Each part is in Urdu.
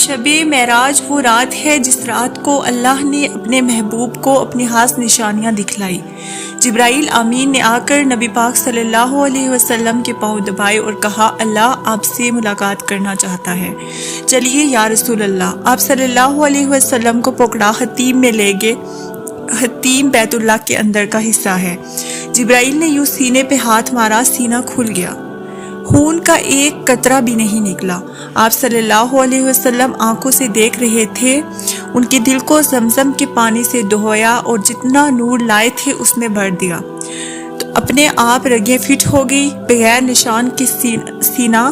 شب معراج وہ رات ہے جس رات کو اللہ نے اپنے محبوب کو اپنی خاص نشانیاں دکھلائی۔ جبرائیل امین نے آ کر نبی پاک صلی اللہ علیہ وسلم کے پاؤں دبائے اور کہا اللہ آپ سے ملاقات کرنا چاہتا ہے، چلیے یا رسول اللہ۔ آپ صلی اللہ علیہ وسلم کو پکڑا حتیم میں لے گئے۔ حتیم بیت اللہ کے اندر کا حصہ ہے۔ جبرائیل نے یوں سینے پہ ہاتھ مارا، سینہ کھل گیا، خون کا ایک قطرہ بھی نہیں نکلا۔ آپ صلی اللہ علیہ وسلم آنکھوں سے دیکھ رہے تھے، ان کے دل کو زمزم کے پانی سے دھویا اور جتنا نور لائے تھے اس میں بھر دیا، تو اپنے آپ رگیں فٹ ہو گئی، بغیر نشان کے سینہ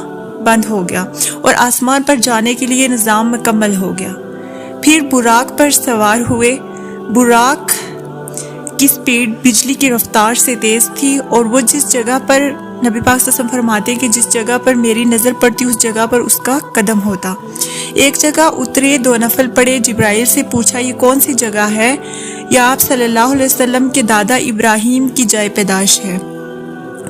بند ہو گیا اور آسمان پر جانے کے لیے نظام مکمل ہو گیا۔ پھر براق پر سوار ہوئے۔ براق کی سپیڈ بجلی کی رفتار سے تیز تھی اور وہ جس جگہ پر نبی پاک صلی اللہ علیہ وسلم فرماتے ہیں کہ جس جگہ پر میری نظر پڑتی اس جگہ پر اس کا قدم ہوتا۔ ایک جگہ اترے، 2 نفل پڑے، جبرائیل سے پوچھا یہ کون سی جگہ ہے؟ یا آپ صلی اللہ علیہ وسلم کے دادا ابراہیم کی جائے پیدائش ہے۔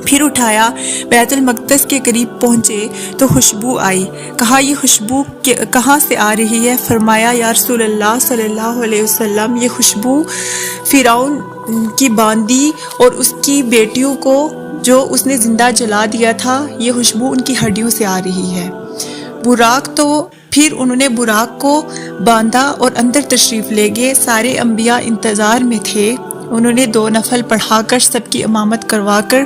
پھر اٹھایا، بیت المقدس کے قریب پہنچے تو خوشبو آئی۔ کہا یہ خوشبو کہاں سے آ رہی ہے؟ فرمایا یا رسول اللہ صلی اللہ علیہ وسلم یہ خوشبو فرعون کی باندی اور اس کی بیٹیوں کو جو اس نے زندہ جلا دیا تھا، یہ خوشبو ان کی ہڈیوں سے آ رہی ہے۔ براق تو پھر انہوں نے براق کو باندھا اور اندر تشریف لے گئے۔ سارے انبیاء انتظار میں تھے۔ انہوں نے 2 نفل پڑھا کر سب کی امامت کروا کر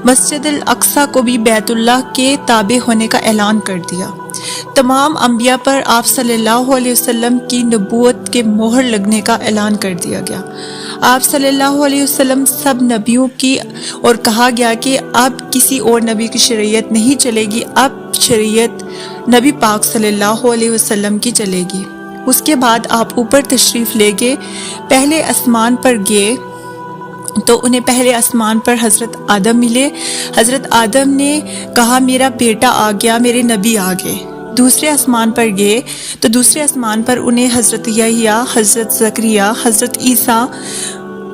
مسجد الاقصی کو بھی بیت اللہ کے تابع ہونے کا اعلان کر دیا۔ تمام انبیاء پر آپ صلی اللہ علیہ وسلم کی نبوت کے مہر لگنے کا اعلان کر دیا گیا۔ آپ صلی اللہ علیہ وسلم سب نبیوں کی، اور کہا گیا کہ اب کسی اور نبی کی شریعت نہیں چلے گی، اب شریعت نبی پاک صلی اللہ علیہ وسلم کی چلے گی۔ اس کے بعد آپ اوپر تشریف لے گئے، پہلے آسمان پر گئے تو انہیں پہلے آسمان پر حضرت آدم ملے۔ حضرت آدم نے کہا میرا بیٹا آ گیا، میرے نبی آ گئے۔ دوسرے آسمان پر گئے تو دوسرے آسمان پر انہیں حضرت یحییٰ، حضرت زکریا، حضرت عیسیٰ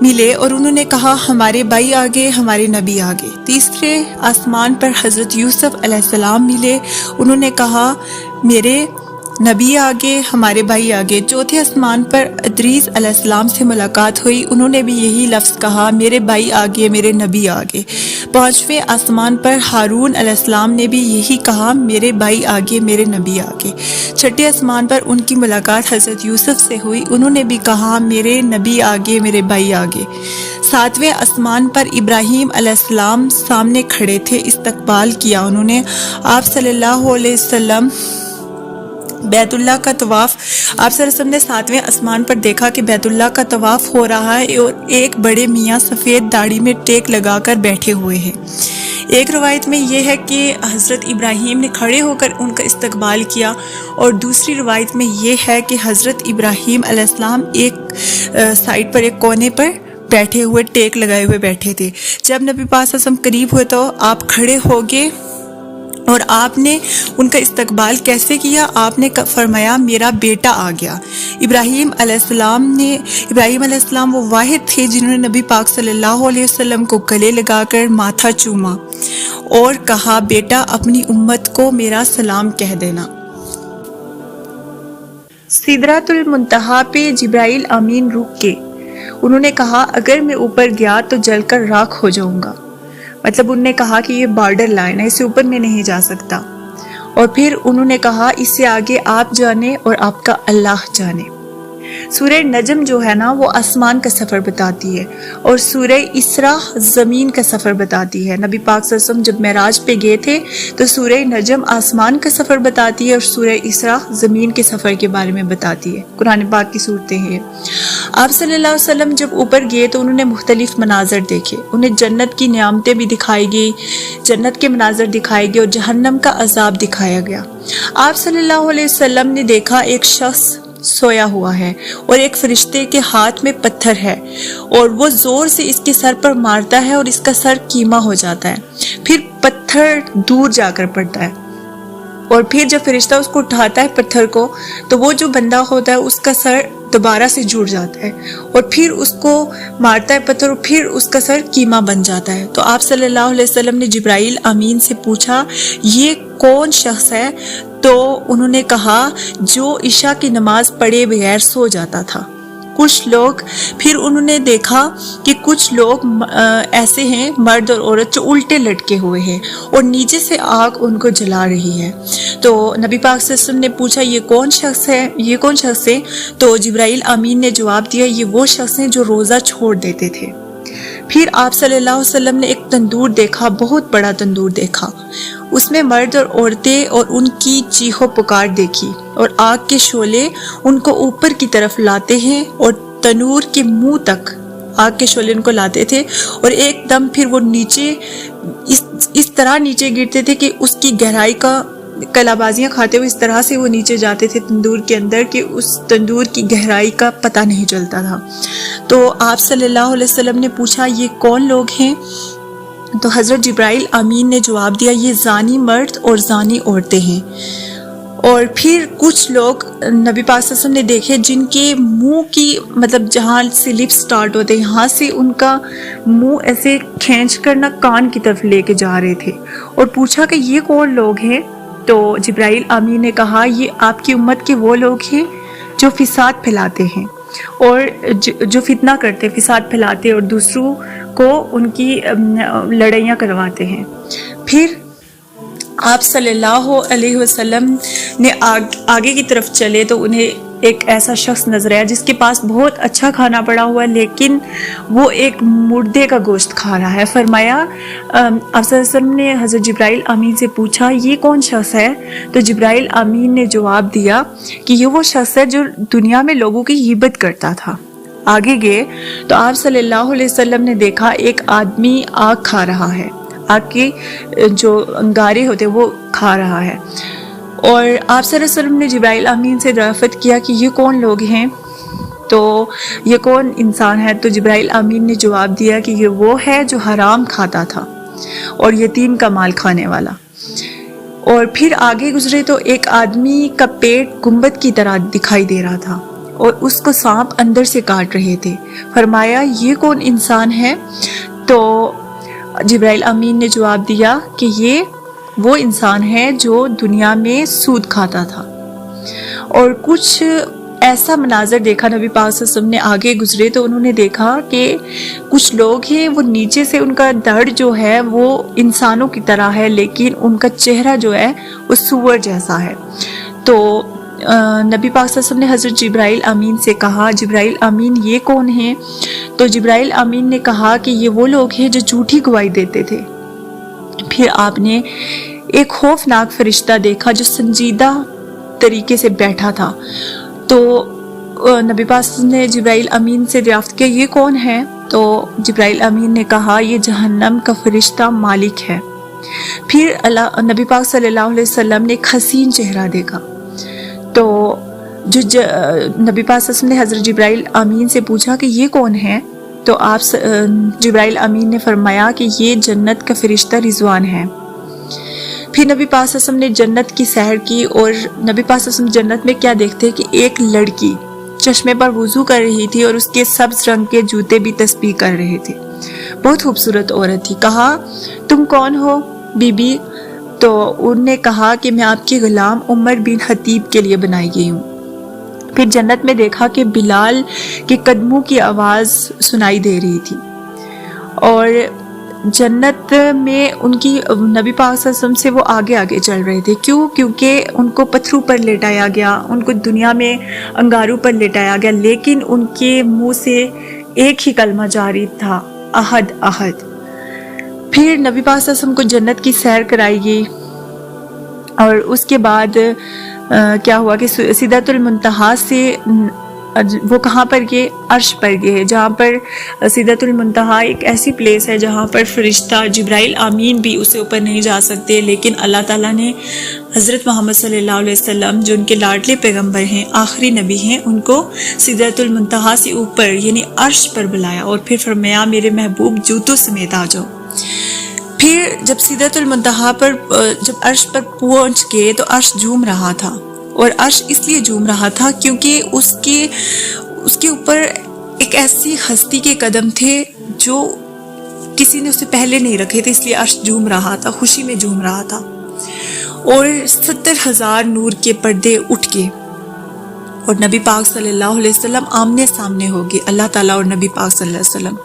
ملے اور انہوں نے کہا ہمارے بھائی آ گئے، ہمارے نبی آ گئے۔ تیسرے آسمان پر حضرت یوسف علیہ السلام ملے، انہوں نے کہا میرے نبی آگے، ہمارے بھائی آگے۔ چوتھے آسمان پر ادریس علیہ السلام سے ملاقات ہوئی، انہوں نے بھی یہی لفظ کہا میرے بھائی آگے، میرے نبی آگے۔ پانچویں آسمان پر ہارون علیہ السلام نے بھی یہی کہا میرے بھائی آگے، میرے نبی آگے۔ چھٹے آسمان پر ان کی ملاقات حضرت یوسف سے ہوئی، انہوں نے بھی کہا میرے نبی آگے، میرے بھائی آگے۔ ساتویں آسمان پر ابراہیم علیہ السلام سامنے کھڑے تھے، استقبال کیا انہوں نے۔ آپ صلی اللہ علیہ وسلم بیت اللہ کا طواف، آپ صلی اللہ علیہ وسلم نے ساتویں آسمان پر دیکھا کہ بیت اللہ کا طواف ہو رہا ہے اور ایک بڑے میاں سفید داڑھی میں ٹیک لگا کر بیٹھے ہوئے ہیں۔ ایک روایت میں یہ ہے کہ حضرت ابراہیم نے کھڑے ہو کر ان کا استقبال کیا، اور دوسری روایت میں یہ ہے کہ حضرت ابراہیم علیہ السلام ایک سائڈ پر، ایک کونے پر بیٹھے ہوئے، ٹیک لگائے ہوئے بیٹھے تھے۔ جب نبی پاک صلی اللہ علیہ وسلم قریب ہوئے تو آپ کھڑے ہو گئے اور آپ نے ان کا استقبال کیسے کیا؟ آپ نے فرمایا میرا بیٹا آ گیا۔ ابراہیم علیہ السلام وہ واحد تھے جنہوں نے نبی پاک صلی اللہ علیہ وسلم کو گلے لگا کر ماتھا چوما اور کہا بیٹا اپنی امت کو میرا سلام کہہ دینا۔ سدرۃ المنتہا پہ جبرائیل امین رک گئے، انہوں نے کہا اگر میں اوپر گیا تو جل کر راکھ ہو جاؤں گا، مطلب انہوں نے کہا کہ یہ بارڈر لائن ہے، اس سے اوپر میں نہیں جا سکتا۔ اور پھر انہوں نے کہا اس سے آگے آپ جانے اور آپ کا اللہ جانے۔ سورہ نجم جو ہے نا وہ آسمان کا سفر بتاتی ہے، اور سورہ اسراء زمین کا سفر بتاتی ہے۔ نبی پاک صلی اللہ علیہ وسلم جب معراج پہ گئے تھے تو سورہ نجم آسمان کا سفر بتاتی ہے اور سورہ اسراء زمین کے سفر کے بارے میں بتاتی ہے۔ قرآن پاک کی صورتیں ہیں۔ آپ صلی اللہ علیہ وسلم جب اوپر گئے تو انہوں نے مختلف مناظر دیکھے، انہیں جنت کی نعمتیں بھی دکھائی گئی، جنت کے مناظر دکھائے گئے اور جہنم کا عذاب دکھایا گیا۔ آپ صلی اللہ علیہ وسلم نے دیکھا ایک شخص سویا ہوا ہے اور ایک فرشتے کے ہاتھ میں پتھر ہے، اور وہ زور سے اس کے سر پر مارتا ہے اور اس کا سر کیما ہو جاتا ہے، پھر پتھر دور جا کر پڑتا ہے، اور پھر جب فرشتہ اس کو اٹھاتا ہے پتھر کو تو وہ جو بندہ ہوتا ہے اس کا سر دوبارہ سے جڑ جاتا ہے، اور پھر اس کو مارتا ہے پتھر اور پھر اس کا سر کیما بن جاتا ہے۔ تو آپ صلی اللہ علیہ وسلم نے جبرائیل امین سے پوچھا یہ کون شخص ہے؟ تو انہوں نے کہا جو عشاء کی نماز پڑھے بغیر سو جاتا تھا۔ کچھ لوگ، پھر انہوں نے دیکھا کہ کچھ لوگ ایسے ہیں مرد اور عورت جو الٹے لٹکے ہوئے ہیں اور نیچے سے آگ ان کو جلا رہی ہے۔ تو نبی پاک صلی اللہ علیہ وسلم نے پوچھا یہ کون شخص ہے؟ تو جبرائیل امین نے جواب دیا یہ وہ شخص ہیں جو روزہ چھوڑ دیتے تھے۔ پھر آپ صلی اللہ علیہ وسلم نے ایک تندور دیکھا، بہت بڑا تندور دیکھا، اس میں مرد اور عورتیں اور ان کی چیخ و پکار دیکھی، اور آگ کے شعلے ان کو اوپر کی طرف لاتے ہیں اور تنور کے منہ تک آگ کے شعلے ان کو لاتے تھے، اور ایک دم پھر وہ نیچے اس طرح نیچے گرتے تھے کہ اس کی گہرائی کا کلابازیاں کھاتے ہوئے اس طرح سے وہ نیچے جاتے تھے تندور کے اندر کہ اس تندور کی گہرائی کا پتہ نہیں چلتا تھا۔ تو آپ صلی اللہ علیہ وسلم نے پوچھا یہ کون لوگ ہیں؟ تو حضرت جبرائیل امین نے جواب دیا یہ زانی مرد اور زانی عورتیں ہیں۔ اور پھر کچھ لوگ نبی پاک صلی اللہ علیہ وسلم نے دیکھے جن کے منہ کی مطلب جہاں سے لپ سٹارٹ ہوتے ہیں یہاں سے ان کا منہ ایسے کھینچ کر نہ کان کی طرف لے کے جا رہے تھے، اور پوچھا کہ یہ کون لوگ ہیں؟ تو جبرائیل امین نے کہا یہ آپ کی امت کے وہ لوگ ہیں جو فساد پھیلاتے ہیں اور جو فتنہ کرتے، فساد پھیلاتے اور دوسروں کو ان کی لڑائیاں کرواتے ہیں۔ پھر آپ صلی اللہ علیہ وسلم نے آگے کی طرف چلے تو انہیں ایک ایسا شخص نظر آیا جس کے پاس بہت اچھا کھانا پڑا ہوا ہے لیکن وہ ایک مردے کا گوشت کھا رہا ہے۔ فرمایا آپ صلی اللہ علیہ وسلم نے حضرت جبرائیل امین سے پوچھا یہ کون شخص ہے؟ تو جبرائیل امین نے جواب دیا کہ یہ وہ شخص ہے جو دنیا میں لوگوں کی غیبت کرتا تھا۔ آگے گئے تو آپ صلی اللہ علیہ وسلم نے دیکھا ایک آدمی آگ کھا رہا ہے، آگ کے جو انگارے ہوتے وہ کھا رہا ہے، اور آپ صلی اللہ علیہ وسلم نے جبرائیل امین سے دریافت کیا کہ یہ کون لوگ ہیں، تو یہ کون انسان ہے؟ تو جبرائیل امین نے جواب دیا کہ یہ وہ ہے جو حرام کھاتا تھا اور یتیم کا مال کھانے والا۔ اور پھر آگے گزرے تو ایک آدمی کا پیٹ گنبد کی طرح دکھائی دے رہا تھا اور اس کو سانپ اندر سے کاٹ رہے تھے۔ فرمایا یہ کون انسان ہے؟ تو جبرائیل امین نے جواب دیا کہ یہ وہ انسان ہے جو دنیا میں سود کھاتا تھا۔ اور کچھ ایسا مناظر دیکھا نبی پاک صلی اللہ علیہ وسلم نے آگے گزرے تو انہوں نے دیکھا کہ کچھ لوگ ہیں وہ نیچے سے ان کا دھڑ جو ہے وہ انسانوں کی طرح ہے لیکن ان کا چہرہ جو ہے وہ سور جیسا ہے۔ تو نبی پاک صلی اللہ علیہ وسلم نے حضرت جبرائیل امین سے کہا جبرائیل امین یہ کون ہیں؟ تو جبرائیل امین نے کہا کہ یہ وہ لوگ ہیں جو جھوٹی گواہی دیتے تھے۔ پھر آپ نے ایک خوفناک فرشتہ دیکھا جو سنجیدہ طریقے سے بیٹھا تھا۔ تو نبی پاک نے جبرائیل امین سے دریافت کیا یہ کون ہے؟ تو جبرائیل امین نے کہا یہ جہنم کا فرشتہ مالک ہے۔ پھر نبی پاک صلی اللہ علیہ وسلم نے ایک حسین چہرہ دیکھا۔ تو نبی پاک صلی اللہ علیہ وسلم نے حضرت جبرائیل امین سے پوچھا کہ یہ کون ہے؟ تو آپ جبرائیل امین نے فرمایا کہ یہ جنت کا فرشتہ رضوان ہے۔ پھر نبی پاک صلی اللہ علیہ وسلم نے جنت کی سیر کی، اور نبی پاک صلی اللہ علیہ وسلم جنت میں کیا دیکھتے کہ ایک لڑکی چشمے پر وضو کر رہی تھی اور اس کے سبز رنگ کے جوتے بھی تسبیح کر رہے تھے، بہت خوبصورت عورت تھی۔ کہا تم کون ہو بی بی؟ تو انہوں نے کہا کہ میں آپ کے غلام عمر بن خطیب کے لیے بنائی گئی ہوں۔ پھر جنت میں دیکھا کہ بلال کے قدموں کی آواز سنائی دے رہی تھی، اور جنت میں ان کی نبی پاک صلی اللہ علیہ وسلم سے وہ آگے آگے چل رہے تھے۔ کیونکہ ان کو پتھروں پر لٹایا گیا، ان کو دنیا میں انگاروں پر لٹایا گیا، لیکن ان کے منہ سے ایک ہی کلمہ جاری تھا، احد احد۔ پھر نبی پاک صلی اللہ علیہ وسلم کو جنت کی سیر کرائی گئی، اور اس کے بعد کیا ہوا کہ سدرۃ المنتہا سے وہ کہاں پر گئے؟ عرش پر گئے، جہاں پر سدرۃ المنتہا ایک ایسی پلیس ہے جہاں پر فرشتہ جبرائیل امین بھی اسے اوپر نہیں جا سکتے، لیکن اللہ تعالیٰ نے حضرت محمد صلی اللہ علیہ وسلم جو ان کے لاڈلے پیغمبر ہیں، آخری نبی ہیں، ان کو سدرۃ المنتہا سے اوپر یعنی عرش پر بلایا اور پھر فرمایا میرے محبوب جوتوں سمیت آ جاؤ۔ پھر جب سدرۃ المنتہا پر جب عرش پر پہنچ گئے تو عرش جھوم رہا تھا، اور عرش اس لیے جھوم رہا تھا کیونکہ اس کے اوپر ایک ایسی ہستی کے قدم تھے جو کسی نے اسے پہلے نہیں رکھے تھے، اس لیے عرش جھوم رہا تھا، خوشی میں جھوم رہا تھا۔ اور 70,000 نور کے پردے اٹھ کے اور نبی پاک صلی اللہ علیہ وسلم آمنے سامنے ہوگی، اللہ تعالیٰ اور نبی پاک صلی اللہ علیہ وسلم۔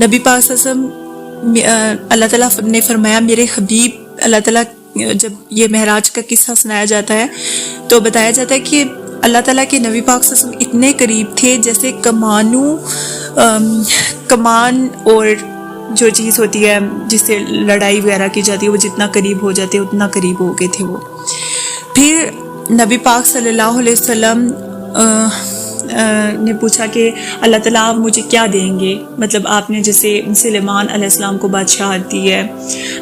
نبی پاک صلی اللہ علیہ وسلم، اللہ تعالیٰ نے فرمایا میرے حبیب، اللہ تعالیٰ جب یہ معراج کا قصہ سنایا جاتا ہے تو بتایا جاتا ہے کہ اللہ تعالیٰ کے نبی پاک صلی اللہ علیہ وسلم اتنے قریب تھے جیسے کمان اور جو چیز ہوتی ہے جس سے لڑائی وغیرہ کی جاتی ہے وہ جتنا قریب ہو جاتے اتنا قریب ہو گئے تھے وہ۔ پھر نبی پاک صلی اللہ علیہ وسلم نے پوچھا کہ اللہ تعالیٰ آپ مجھے کیا دیں گے، مطلب آپ نے جیسے سلیمان علیہ السلام کو بادشاہت دی ہے،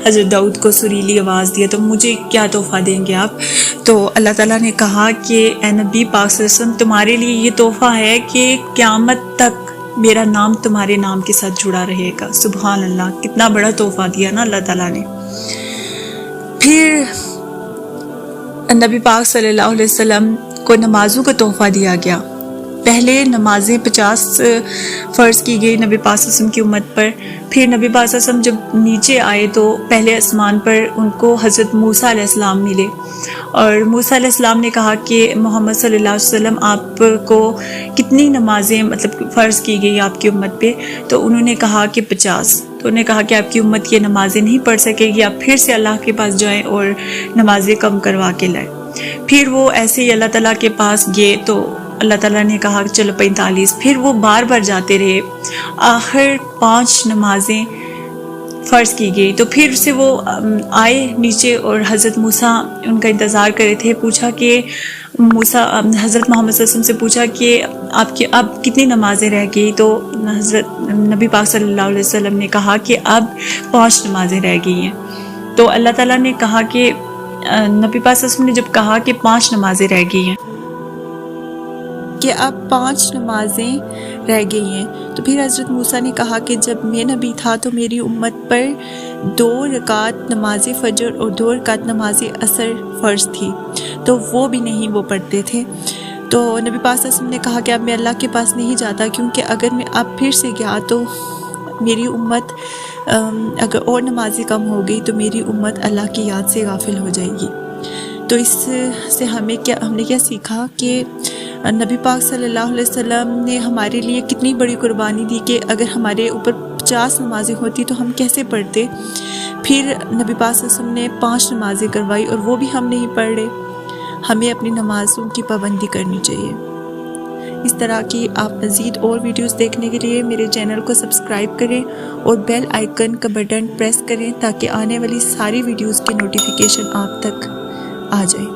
حضرت داؤد کو سریلی آواز دی ہے، تو مجھے کیا تحفہ دیں گے آپ؟ تو اللہ تعالیٰ نے کہا کہ اے نبی پاک صلی اللہ علیہ وسلم تمہارے لیے یہ تحفہ ہے کہ قیامت تک میرا نام تمہارے نام کے ساتھ جڑا رہے گا۔ سبحان اللہ، کتنا بڑا تحفہ دیا نا اللہ تعالیٰ نے۔ پھر نبی پاک صلی اللہ علیہ وسلم کو نمازوں کا تحفہ دیا گیا۔ پہلے نمازیں 50 فرض کی گئی نبی پاک صلی اللہ علیہ وسلم کی امت پر۔ پھر نبی پاک صلی اللہ علیہ وسلم جب نیچے آئے تو پہلے آسمان پر ان کو حضرت موسیٰ علیہ السلام ملے، اور موسیٰ علیہ السلام نے کہا کہ محمد صلی اللہ علیہ وسلم آپ کو کتنی نمازیں مطلب فرض کی گئی آپ کی امت پہ؟ تو انہوں نے کہا کہ 50۔ تو انہوں نے کہا کہ آپ کی امت یہ نمازیں نہیں پڑھ سکے گی، آپ پھر سے اللہ کے پاس جائیں اور نمازیں کم کروا کے لائیں۔ پھر وہ ایسے ہی اللہ تعالیٰ کے پاس گئے تو اللہ تعالیٰ نے کہا کہ چلو 45۔ پھر وہ بار بار جاتے رہے، آخر 5 نمازیں فرض کی گئی۔ تو پھر سے وہ آئے نیچے اور حضرت موسیٰ ان کا انتظار کر رہے تھے۔ پوچھا کہ موسیٰ حضرت محمد صلی اللہ علیہ وسلم سے پوچھا کہ آپ کی اب کتنی نمازیں رہ گئی؟ تو حضرت نبی پاک صلی اللہ علیہ وسلم نے کہا کہ اب 5 نمازیں رہ گئی ہیں۔ تو اللہ تعالیٰ نے کہا کہ نبی پاک صلی اللہ علیہ وسلم نے جب کہا کہ 5 نمازیں رہ گئی ہیں کہ اب 5 نمازیں رہ گئی ہیں، تو پھر حضرت موسیٰ نے کہا کہ جب میں نبی تھا تو میری امت پر 2 رکعت نماز فجر اور 2 رکعت نماز عصر فرض تھی، تو وہ بھی نہیں وہ پڑھتے تھے۔ تو نبی پاک صلی اللہ علیہ وسلم نے کہا کہ اب میں اللہ کے پاس نہیں جاتا، کیونکہ اگر میں اب پھر سے گیا تو میری امت اگر اور نمازیں کم ہو گئی تو میری امت اللہ کی یاد سے غافل ہو جائے گی۔ تو اس سے ہم نے کیا سیکھا کہ نبی پاک صلی اللہ علیہ وسلم نے ہمارے لیے کتنی بڑی قربانی دی کہ اگر ہمارے اوپر 50 نمازیں ہوتی تو ہم کیسے پڑھتے۔ پھر نبی پاک صلی اللہ علیہ وسلم نے 5 نمازیں کروائی اور وہ بھی ہم نہیں پڑھ رہے۔ ہمیں اپنی نمازوں کی پابندی کرنی چاہیے۔ اس طرح کی آپ مزید اور ویڈیوز دیکھنے کے لیے میرے چینل کو سبسکرائب کریں اور بیل آئیکن کا بٹن پریس کریں تاکہ آنے والی ساری ویڈیوز کی نوٹیفیکیشن آپ تک آ جائے۔